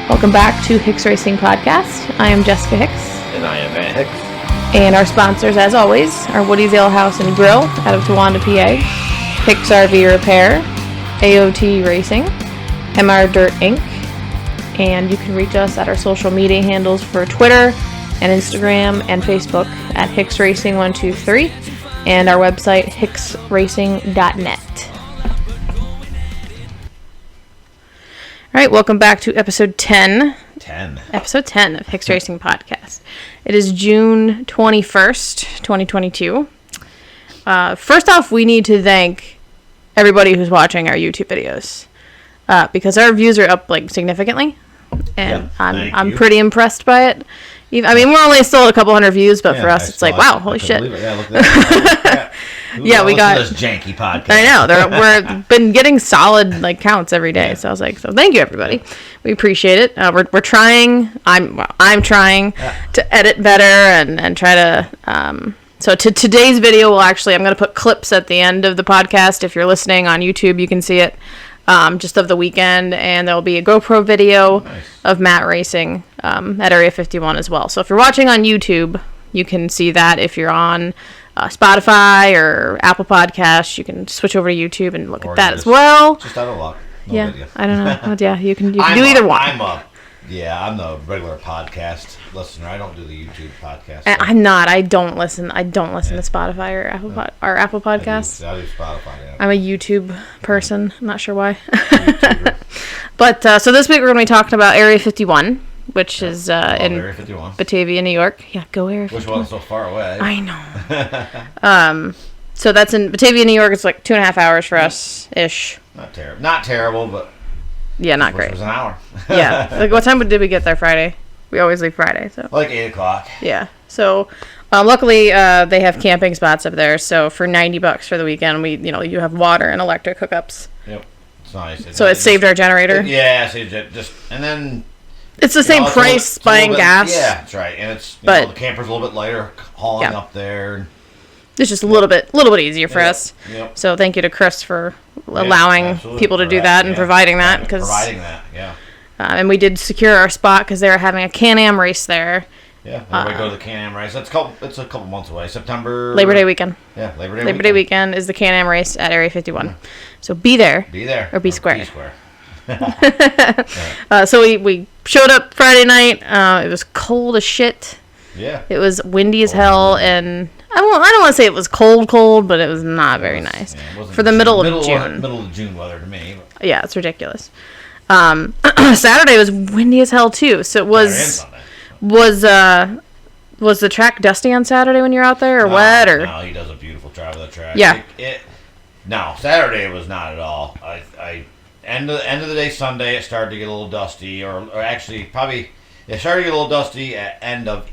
Welcome back to Hicks Racing Podcast. I am Jessica Hicks. And I am Matt Hicks. And our sponsors, as always, are Woody's Ale House and Grille out of Towanda, PA, Hicks RV Repair, AOT Racing, MR Dirt Inc., and you can reach us at our social media handles for Twitter and Instagram and Facebook at Hicks Racing 123 and our website hicksracing.net. All right, welcome back to episode 10. Episode 10 of Hicks Racing Podcast. It is June 21st, 2022. First off, we need to thank everybody who's watching our YouTube videos because our views are up significantly, and I'm pretty impressed by it. I mean, we're only still at a couple hundred views, but for us, it's like, wow, holy shit. Yeah, look at that. Yeah, we got this janky podcast. I know we're been getting solid counts every day. Yeah. So I was like, so thank you everybody. We appreciate it. We're trying. I'm trying to edit better and try to. So today's video I'm going to put clips at the end of the podcast. If you're listening on YouTube, you can see it. Just of the weekend, and there'll be a GoPro video of Matt racing at Area 51 as well. So if you're watching on YouTube, you can see that. If you're on Spotify or Apple Podcasts, you can switch over to YouTube and look at that as well. Just out of luck. No video. I don't know. Yeah, you can do either one. I'm the regular podcast listener. I don't do the YouTube podcast. So. I'm not. I don't listen to Spotify or Apple Podcasts. I do Spotify. Yeah. I'm a YouTube person. I'm not sure why. But so this week we're going to be talking about Area 51, which is in Area 51. Batavia, New York. Yeah, go Area 51. Which one's so far away? I know. So that's in Batavia, New York. It's 2.5 hours for us ish. Not terrible, but. Yeah, not great. It was an hour. Yeah. What time did we get there Friday? We always leave Friday, so. 8 o'clock. Yeah. So, luckily, they have camping spots up there. So for $90 for the weekend, you have water and electric hookups. Yep. It's nice. So it saved our generator. Saved it. And then. It's the same price buying gas. Yeah, that's right. And it's the camper's a little bit lighter hauling up there. It's just a little bit easier for us. Yep. So thank you to Chris for allowing people to do that and providing that. And we did secure our spot because they were having a Can-Am race there. Yeah, everybody go to the Can-Am race. It's a couple months away. September. Labor Day weekend. Yeah, Labor Day weekend is the Can-Am race at Area 51. Yeah. So be there. Or be square. Be square. So we showed up Friday night. It was cold as shit. Yeah. It was windy as hell, and I don't want to say it was cold, but it was not very nice for the middle of June. Middle of June weather to me. Yeah, it's ridiculous. Saturday was windy as hell too. So it was the track dusty on Saturday when you're out there, or wet? Or no, he does a beautiful job of the track. Yeah. No, Saturday was not at all. End of the day Sunday it started to get a little dusty, or actually probably it started to get a little dusty at end of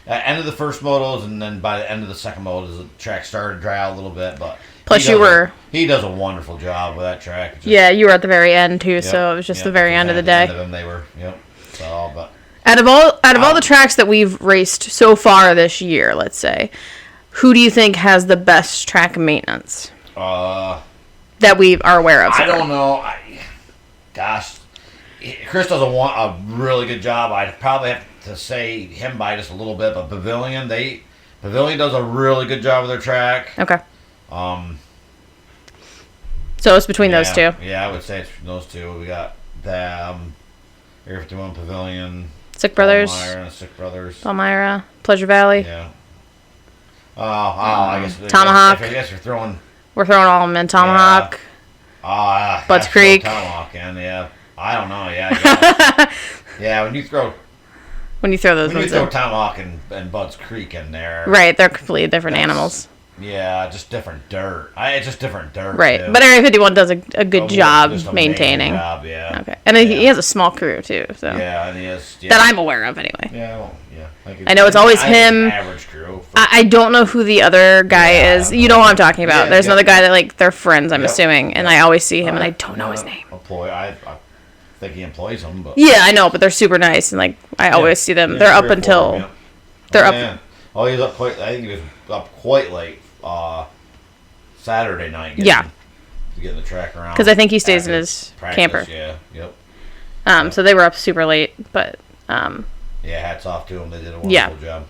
end of the first motos, and then by the end of the second motos the track started to dry out a little bit. But plus he does a wonderful job with that track. You were at the very end too, so it was just the very end of the day. End of them they were. Yep. So, but out of all the tracks that we've raced so far this year, let's say, who do you think has the best track maintenance? That we are aware of. I don't know. Chris does a really good job. I'd probably have to say him by just a little bit, but Pavilion does a really good job of their track. Okay. So it's between those two. Yeah, I would say it's those two. We got them, Area 51, Pavilion, Sick Brothers, Palmyra, Pleasure Valley. Yeah. I guess Tomahawk. I guess we're throwing all of them in Tomahawk. Yeah. Bud's Creek. Tomahawk in, yeah. I don't know, yeah. Yeah, when you throw those ones in. Tomahawk and Bud's Creek in there. Right, they're completely different animals. Yeah, just different dirt. It's just different dirt. Right, too. but Area 51 does a good job maintaining. Job, yeah. Okay, and he has a small crew too. So yeah, and he has that I'm aware of anyway. Yeah, well, yeah. I know it's always him. Average crew. I don't know who the other guy is. You know what I'm talking about. There's another guy that they're friends. I'm assuming, and I always see him, and I don't know his name. I think he employs them, but yeah, I know, but they're super nice, and I always see them. They're up until they're up. Oh, he was up quite. I think he was up quite late Saturday night. To get the track around. Because I think he stays in his practice, camper. Yeah. Yep. So they were up super late, but yeah, hats off to them. They did a wonderful job.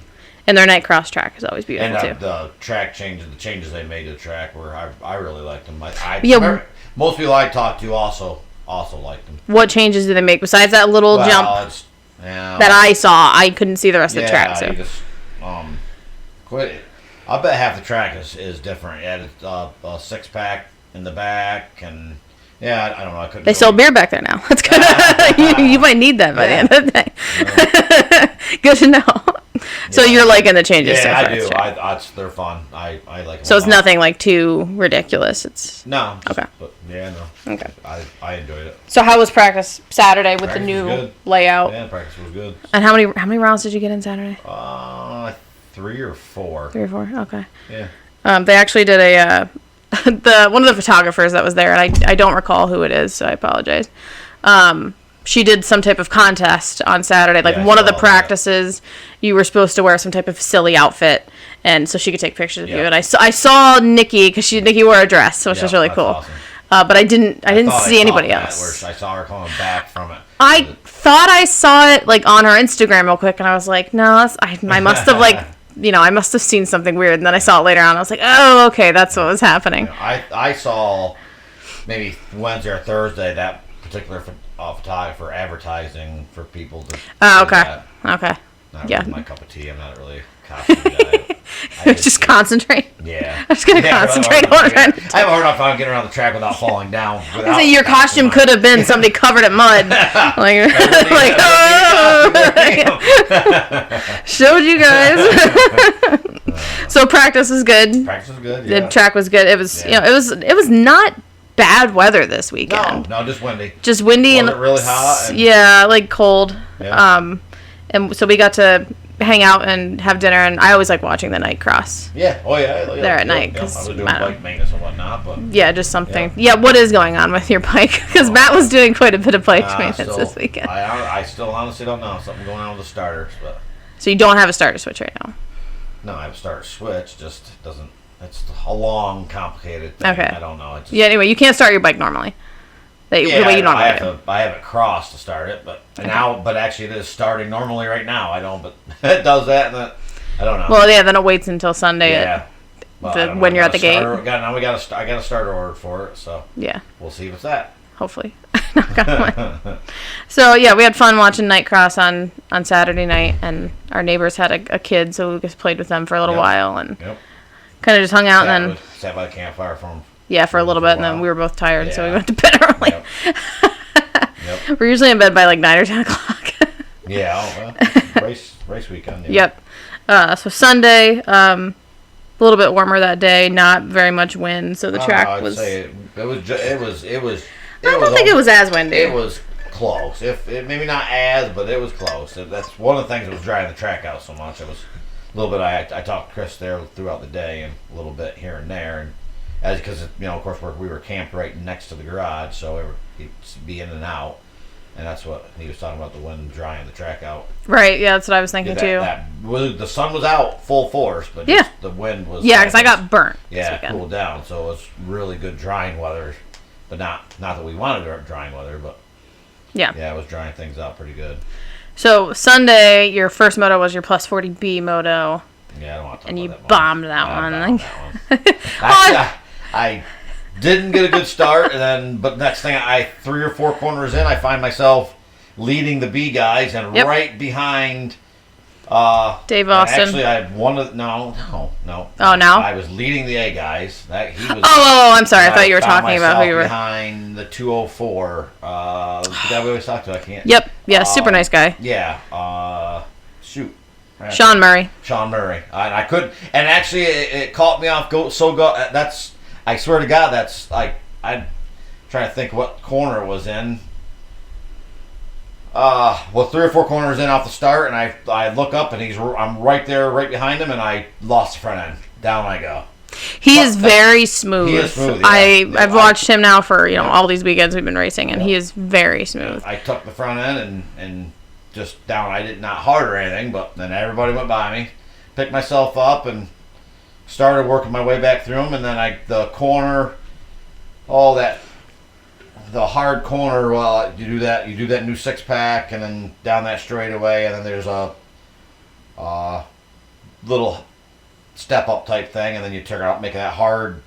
And their night cross track is always beautiful and too. The track changes, the changes they made to the track were I really liked them. Most people I talked to also liked them. What changes did they make besides that little jump that I saw? I couldn't see the rest of the track. So. You just quit. I bet half the track is different. Yeah, it's a 6-pack in the back, and I don't know. I couldn't. They sell beer back there now. That's good. You might need that by the end of the day. Yeah. Good to know. So you're liking the changes? Yeah, so far, I do. They're fun. I like them. So it's nothing like too ridiculous. It's okay. But Okay. I enjoyed it. So how was practice Saturday with the new layout? Yeah, practice was good. And how many rounds did you get in Saturday? 3 or 4. 3 or 4. Okay. Yeah. They actually did one of the photographers that was there, and I don't recall who it is, so I apologize. She did some type of contest on Saturday. Like one of the practices, you were supposed to wear some type of silly outfit, and so she could take pictures of you. And I saw Nikki because Nikki wore a dress, which was really cool. Awesome. But I didn't see anybody else. I saw her coming back from it. I thought I saw it like on her Instagram real quick, and I was like, no, I must have I must have seen something weird. And then I saw it later on. I was like, oh, okay, that's what was happening. I saw maybe Wednesday or Thursday that particular photographer advertising for people to. Oh, okay. Okay. Not really my cup of tea. I'm not really a costume guy. Just concentrate. Yeah. I'm just gonna concentrate on it. I have a hard enough time getting around the track without falling down. Your costume could have been somebody covered in mud. Showed you guys. So practice was good. Practice was good. Yeah. The track was good. It was it was not bad weather this weekend. No, just windy. Just windy and really hot. Like cold. Yeah. And so we got to hang out and have dinner, and I always like watching the night cross. Yeah. Oh yeah. There at night. I was doing bike maintenance and whatnot, but just something. Yeah. What is going on with your bike? Because Matt was doing quite a bit of bike maintenance this weekend. I still honestly don't know. Something going on with the starters, but. So you don't have a starter switch right now. No, I have a starter switch. Just doesn't. It's a long, complicated thing. Okay. I don't know. Anyway, you can't start your bike normally. The way you normally do. I have it crossed to start it, but actually it is starting normally right now. I don't, but it does that, and then I don't know. Well, then it waits until Sunday. Yeah. When you're at the gate. I got a starter order for it, so yeah. We'll see what's that. Hopefully. So we had fun watching night cross on Saturday night, and our neighbors had a kid, so Lucas played with them for a little while, and kind of just hung out, and then sat by the campfire for him. Yeah, for a little bit, and then we were both tired, so we went to bed early. Yep. We're usually in bed by like 9 or 10 o'clock. Race weekend. Yep. So Sunday, a little bit warmer that day, not very much wind, so the track was. It was. I don't think it was as windy. It was close. Maybe not as, but it was close. That's one of the things that was driving the track out so much. It was a little bit. I talked to Chris there throughout the day, and a little bit here and there, and. Because of course we were camped right next to the garage, so he'd be in and out, and that's what he was talking about, the wind drying the track out. Right. Yeah, that's what I was thinking too. The sun was out full force, but the wind was. Yeah, because I got burnt. Yeah, it cooled down, so it was really good drying weather, but not that we wanted drying weather, but yeah, it was drying things out pretty good. So Sunday, your first moto was your plus 40B moto. Yeah, I don't want to talk and about you that bombed that one. I didn't get a good start, but next thing, 3 or 4 corners in, I find myself leading the B guys and right behind Dave Austin. Actually, I had no. Oh, no? I was leading the A guys. I'm sorry. I thought you were talking about who you were behind the 204. The guy we always talk to. I can't. Yep. Yeah. Super nice guy. Yeah. Shoot. Sean Murray. I couldn't, and actually, it caught me off. That's. I swear to God, that's like I'm trying to think what corner it was in. 3 or 4 corners in off the start, and I look up, and I'm right there, right behind him, and I lost the front end. Down I go. He is very smooth. He is smooth. Yeah. I've watched him now for all these weekends we've been racing, and he is very smooth. I took the front end and just down. I did not hard or anything, but then everybody went by me, picked myself up, and started working my way back through them, and then the corner, all that the hard corner. Well, you do that new 6-pack, and then down that straightaway, and then there's a little step up type thing, and then you turn out making that hard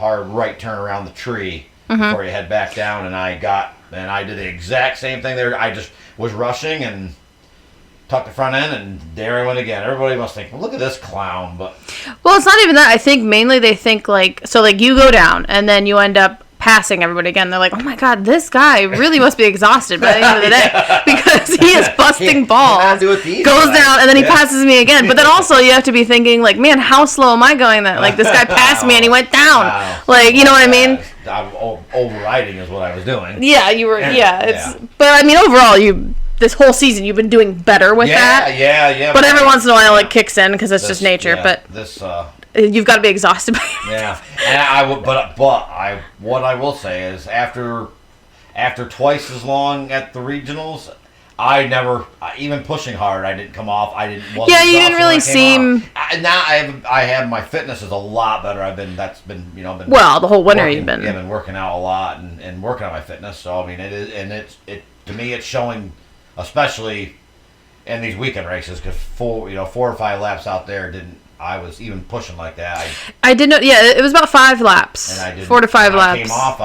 right turn around the tree before you head back down. And I did the exact same thing there. I just was rushing and tucked the front end, and there I went again. Everybody must think, well, look at this clown. But well, it's not even that. I think mainly they think like, so like you go down and then you end up passing everybody again. They're like, oh my god, this guy really must be exhausted by the end of the day because he is busting balls, goes down, and then he passes me again. But then also you have to be thinking like, man, how slow am I going? That like this guy passed me and he went down. Like, you know what I mean? I'm overriding is what I was doing. Yeah, you were. Yeah. But I mean, overall, this whole season you've been doing better with that. Yeah. But every once in a while it kicks in because it's just nature. But you've got to be exhausted by it. Yeah, and what I will say is after twice as long at the regionals, I never even pushing hard. I didn't come off. You didn't really seem. I have my fitness is a lot better. Well, the whole winter you've been. Yeah, been working out a lot and working on my fitness. So I mean, it to me it's showing, especially in these weekend races, because 4 or 5 laps out there I was even pushing like that. I did not. Yeah, it was about 5 laps. And I didn't. 4 to 5 laps. I came off.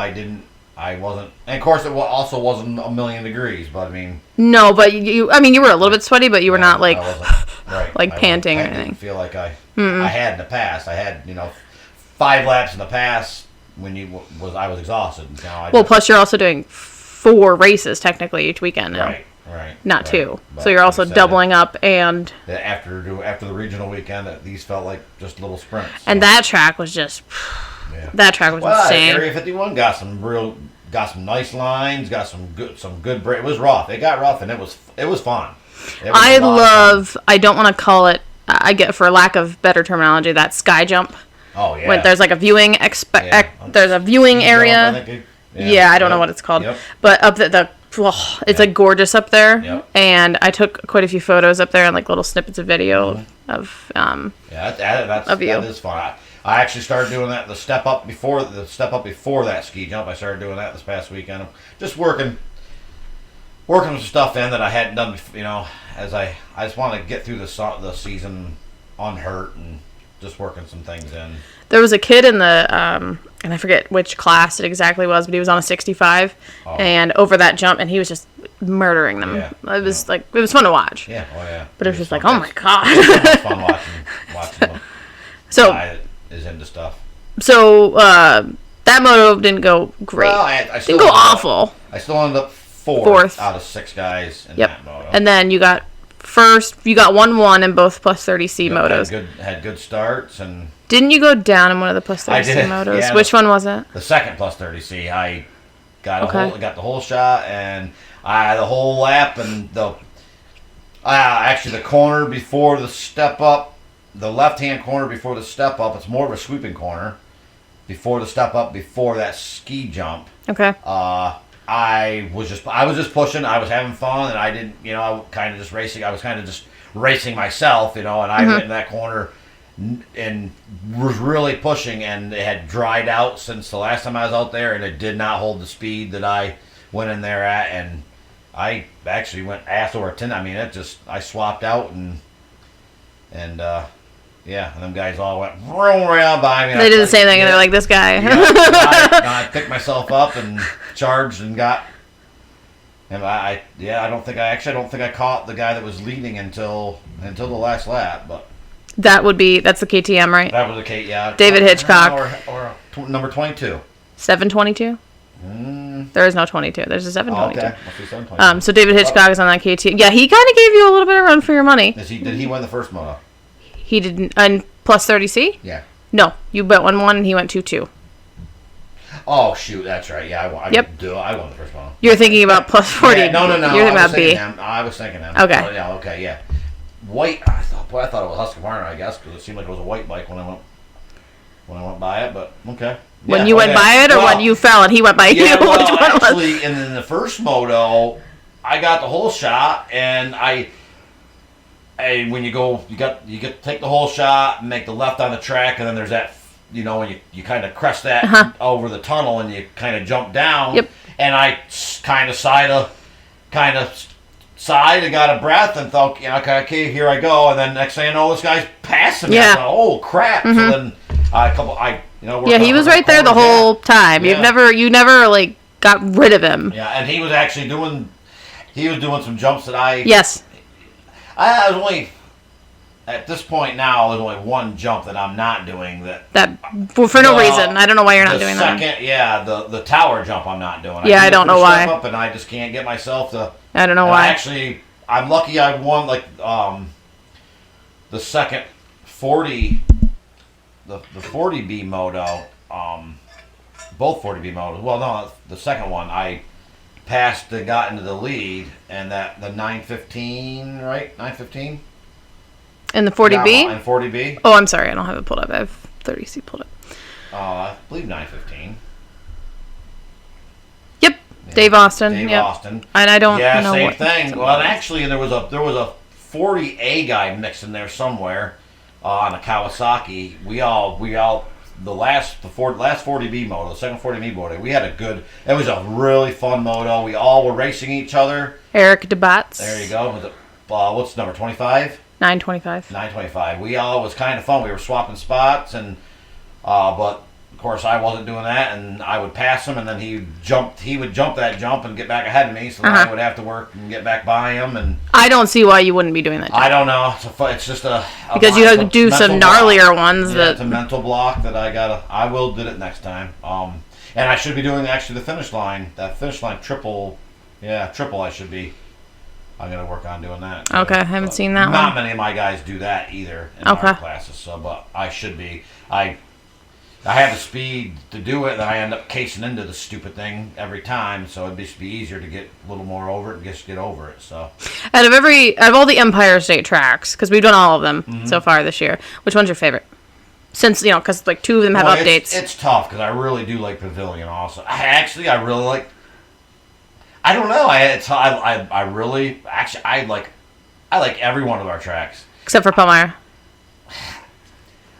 I wasn't. And of course, it also wasn't a million degrees. But I mean. No, but you were a little bit sweaty, but you were not like, like panting or anything. I didn't feel like I had in the past. I had 5 laps in the past when I was exhausted. Plus you're also doing 4 races technically each weekend now. Right. Not 2. But so you're also doubling up and. After the regional weekend, these felt like just little sprints. And that track was just. Yeah. That track was insane. Area 51 got some nice lines, got some good break. It was rough. It got rough, and it was fun. I don't want to call it. I get, for lack of better terminology, that sky jump. Oh yeah. When there's like a viewing there's a viewing area. I don't know what it's called, but up it's like gorgeous up there, and I took quite a few photos up there and like little snippets of video of that is fun. I actually started doing that the step up before that ski jump. I started doing that this past weekend. Just working some stuff in that I hadn't done, as I just want to get through the season unhurt and just working some things in. There was a kid in the and I forget which class it exactly was, but he was on a 65 and over that jump, and he was just murdering them. It was like, it was fun to watch. Yeah, oh yeah. But it was just like, oh my god. It was fun watching the guy that is into stuff. So that moto didn't go great. Well, I still didn't go awful. I still ended up fourth out of 6 guys in that moto. And then you got first. You got 1-1 in both plus 30C motos. Had good starts and. Didn't you go down in one of the plus 30C motos? Yeah, which one was it? The second plus 30C. I got the whole shot and the whole lap and actually the corner before the step up, the left hand corner before the step up. It's more of a sweeping corner before the step up, before that ski jump. Okay. I was just pushing. I was having fun, and I didn't. I kind of just racing. I was kind of just racing myself. And I went in that corner and was really pushing, and it had dried out since the last time I was out there, and it did not hold the speed that I went in there at, and I actually went ass over tin. I mean, I swapped out and them guys all went around by me. They did the same thing, and they're like, this guy. I picked myself up and charged and got. And I don't think I caught the guy that was leading until the last lap, but. That's the KTM, right? That was the KTM, yeah. David Hitchcock. Or number 22. 722? There is no 22. There's a 722. Okay. Must be 722. So David Hitchcock is on that KTM. Yeah, he kind of gave you a little bit of run for your money. Did he win the first moto? He didn't. And plus 30C? Yeah. No, you bet 1-1 and he went 2-2. Oh, shoot, that's right. Yeah, I won the first moto. You're thinking about plus 40. Yeah, no. You're thinking about B. I was thinking that. Okay. Oh, yeah, okay, yeah. White. I thought it was Husqvarna, I guess, because it seemed like it was a white bike when I went by it. But okay. When you went by it, or when you fell and he went by you? Which one actually, was? And in the first moto, I got the whole shot, and when you take the whole shot and make the left on the track, and then there's that, when you kind of crest that over the tunnel and you kind of jump down. Yep. and I kind of sighed and got a breath and thought, okay, here I go. And then next thing I know, this guy's passing me. Yeah. I thought, oh crap! So then he was right there the whole time. Yeah. You never like got rid of him. Yeah, and he was actually doing some jumps that I Yes. I was only at this point now. There's only one jump that I'm not doing for no reason. I don't know why you're not doing that. Yeah, the tower jump I'm not doing. Yeah, I don't know why. Up and I just can't get myself to. I don't know why. Actually, I'm lucky I won the second 40, the 40B moto, both 40B motos. Well, no, the second one I passed and got into the lead, and the 915, right? 915. In the 40B? And 40B. Oh, I'm sorry, I don't have it pulled up. I have 30C pulled up. I believe 915. Yep, yeah. Dave Austin. Dave yep. Austin. And I don't know same what thing. Well, actually, there was a 40A guy mixed in there somewhere on a Kawasaki. We all the last 40B moto, the second 40B moto. We had it was a really fun moto. We all were racing each other. Eric DeBatz. There you go. Was it, what's number 25? 925. 925. It was kind of fun. We were swapping spots, and but of course I wasn't doing that, and I would pass him, and then he would jump that jump and get back ahead of me, so then I would have to work and get back by him. And I don't see why you wouldn't be doing that jump. I don't know. It's just because you have to do some gnarlier ones. Yeah, it's a mental block that I will do it next time. And I should be doing actually the finish line. That finish line triple. I should be. I'm going to work on doing that. Okay, I haven't seen that one. Not many of my guys do that either in our classes, but I should be. I have the speed to do it, and I end up casing into the stupid thing every time, so it'd just be easier to get a little more over it and just get over it. So, out of all the Empire State tracks, because we've done all of them so far this year, which one's your favorite? Since, because like two of them have updates. It's tough, because I really do like Pavilion also. I really like... I don't know. I like every one of our tracks except for Palmyra.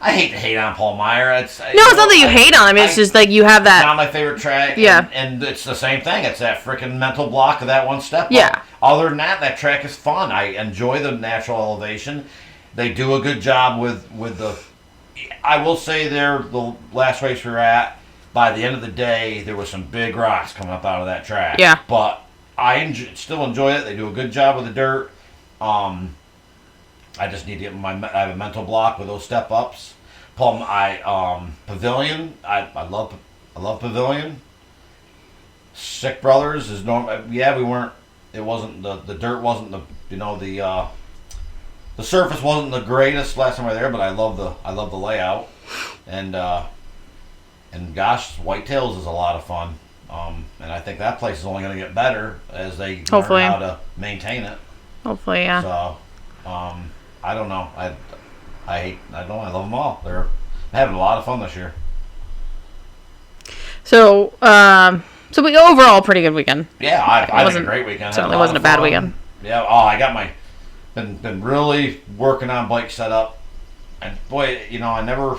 I hate to hate on Paul Meyer. It's not that you hate on him. It's just like you have that. It's not my favorite track. Yeah, and it's the same thing. It's that freaking mental block of that one step. Yeah. Other than that track is fun. I enjoy the natural elevation. They do a good job with the. I will say the last race we were at. By the end of the day, there was some big rocks coming up out of that track. Yeah. But I still enjoy it. They do a good job with the dirt. I just need to get I have a mental block with those step ups. Pavilion. I love Pavilion. Sick Brothers is normal. Yeah, we weren't. It wasn't the dirt wasn't the surface wasn't the greatest last time we were there, but I love the layout and gosh, Whitetails is a lot of fun. And I think that place is only going to get better as they learn how to maintain it. Hopefully, yeah. So, I don't know. I love them all. They're having a lot of fun this year. So we overall pretty good weekend. Yeah, I think a great weekend. Certainly wasn't a bad weekend. Yeah. Oh, I got been really working on bike setup, and boy, I never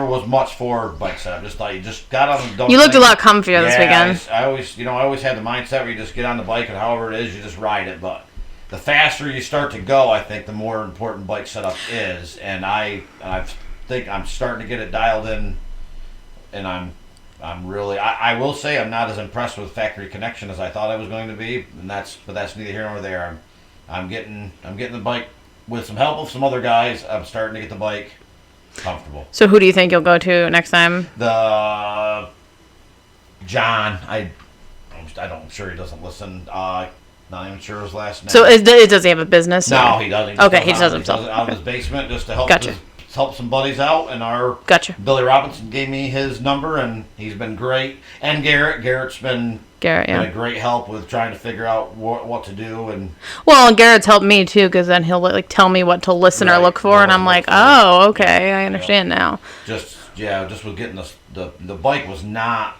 was much for bike setup. Just thought you just got on the. You looked a lot comfier this weekend. I always had the mindset where you just get on the bike and however it is, you just ride it. But the faster you start to go, I think the more important bike setup is. And I think I'm starting to get it dialed in, and I'm really. I will say I'm not as impressed with Factory Connection as I thought I was going to be, but that's neither here nor there. I'm getting the bike with some help of some other guys. I'm starting to get the bike comfortable. So who do you think you'll go to next time? John. I'm sure he doesn't listen. Not even sure his last name. So does he have a business? No, he doesn't. Okay, he does himself. He does it out of his basement just to help Gotcha. Help some buddies out. And Billy Robinson gave me his number, and he's been great. And Garrett's been a great help with trying to figure out what to do. And Garrett's helped me too, because then he'll tell me what to listen or look for, and I'm like, oh, okay, I understand now. Just with getting the bike was not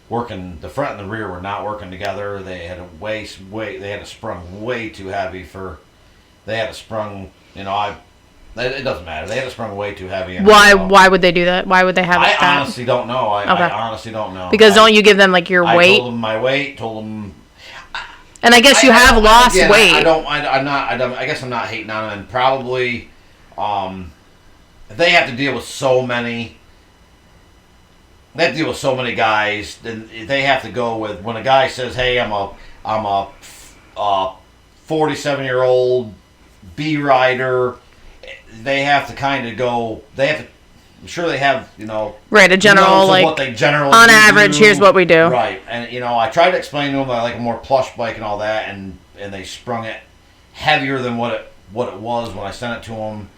working. The front and the rear were not working together. They had a sprung way too heavy for. They had a sprung. It doesn't matter. They had it sprung way too heavy. Why would they do that? Why would they have it I that? honestly don't know. I honestly don't know. Because don't you give them like your weight? I told them my weight. Told them. And I guess you have lost weight. I guess I'm not hating on them. And probably, they have to deal with so many. They have to deal with so many guys. Then they have to go with when a guy says, "Hey, I'm a 47-year-old B rider." They have to kind of go. They have to. I'm sure they have, right, a general, like, what they generally on average, do. here's what we do. Right, and, I tried to explain to them that I like a more plush bike and all that, and they sprung it heavier than what it was when I sent it to them.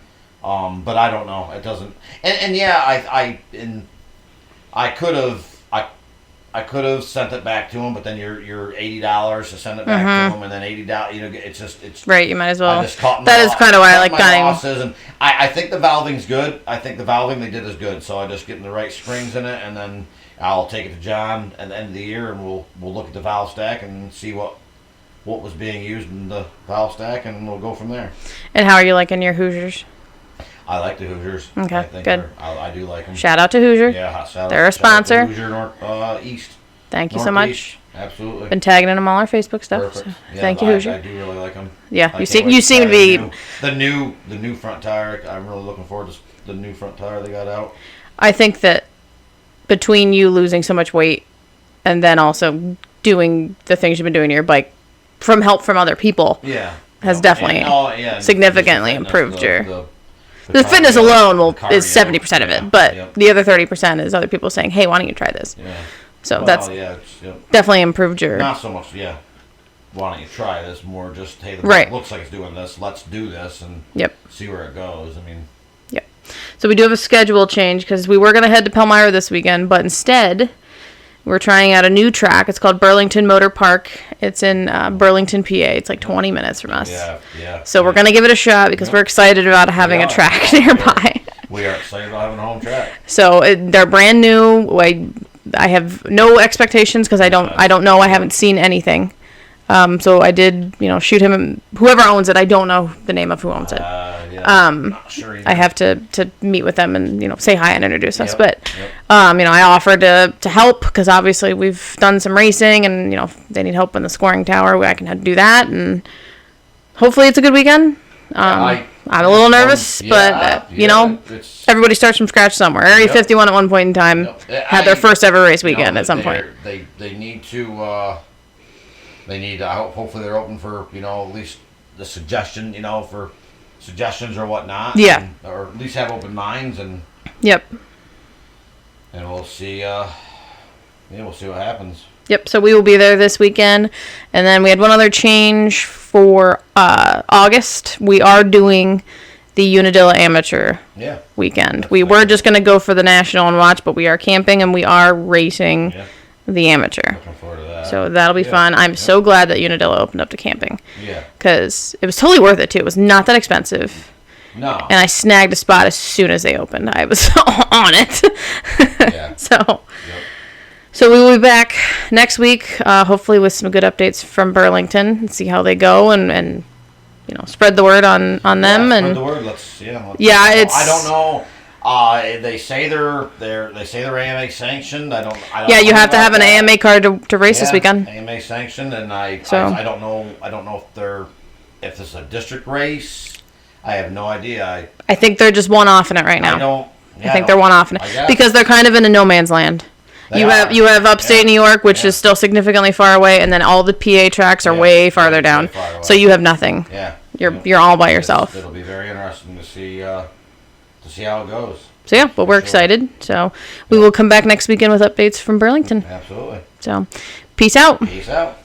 But I don't know. It doesn't. And yeah, I could have sent it back to them, but then you're $80 to send it back to them, and then $80. It's right. You might as well. I just caught that is kind of why I like cutting. Losses, and I think the valving's good. I think the valving they did is good. So I just getting the right springs in it, and then I'll take it to John at the end of the year, and we'll look at the valve stack and see what was being used in the valve stack, and we'll go from there. And how are you liking your Hoosiers? I like the Hoosiers. Okay, I think good. I do like them. Shout out to Hoosier. Yeah, they're a sponsor. Hoosier East. Thank you so much. Absolutely. Been tagging them all our Facebook stuff. Perfect. So Yeah, thank you, Hoosier. I do really like them. Yeah, you seem to be the new front tire. I'm really looking forward to the new front tire they got out. I think that between you losing so much weight and then also doing the things you've been doing to your bike from help from other people, has definitely significantly improved the fitness alone is 70% of it, but the other 30% is other people saying, "Hey, why don't you try this?" Yeah. So that's definitely improved your. Not so much, why don't you try this? More just, hey, the bike looks like it's doing this. Let's do this and see where it goes. I mean. Yep. So we do have a schedule change because we were going to head to Palmyra this weekend, but instead we're trying out a new track. It's called Burlington Motor Park. It's in Burlington, PA. It's like 20 minutes from us. Yeah. So we're going to give it a shot because we're excited about having a track nearby. We are excited about having a home track. So they're brand new. I have no expectations because I don't know. I haven't seen anything. So I did, shoot him. Whoever owns it, I don't know the name of who owns it. Not sure either. I have to meet with them and say hi and introduce us. But I offered to help because obviously we've done some racing and if they need help in the scoring tower, I can do that and hopefully it's a good weekend. I'm a little nervous, but everybody starts from scratch somewhere. Area 51 at one point in time had their first ever race weekend at some point. They need to. Hopefully they're open for at least the suggestion for suggestions or whatnot. Yeah. Or at least have open minds and. Yep. And we'll see. We'll see what happens. Yep. So we will be there this weekend, and then we had one other change for August. We are doing the Unadilla Amateur weekend. We were just going to go for the national and watch, but we are camping and we are racing the amateur. Looking forward to that. So that'll be fun. I'm so glad that Unadilla opened up to camping. Yeah. Because it was totally worth it, too. It was not that expensive. No. And I snagged a spot as soon as they opened. I was on it. So we will be back next week, hopefully with some good updates from Burlington and see how they go and spread the word on them. Spread the word. Let's it's. I don't know. They say they're AMA sanctioned. I don't. You have to have an AMA card to race this weekend. AMA sanctioned, and I don't know. I don't know if this is a district race. I have no idea. I think they're just one off in it right now. I think they're one off in it because they're kind of in a no man's land. You have upstate New York, which is still significantly far away, and then all the PA tracks are way farther down. So you have nothing. Yeah. You're all by yourself. It'll be very interesting to see how it goes. So but we're excited. So we will come back next weekend with updates from Burlington. Absolutely. So peace out. Peace out.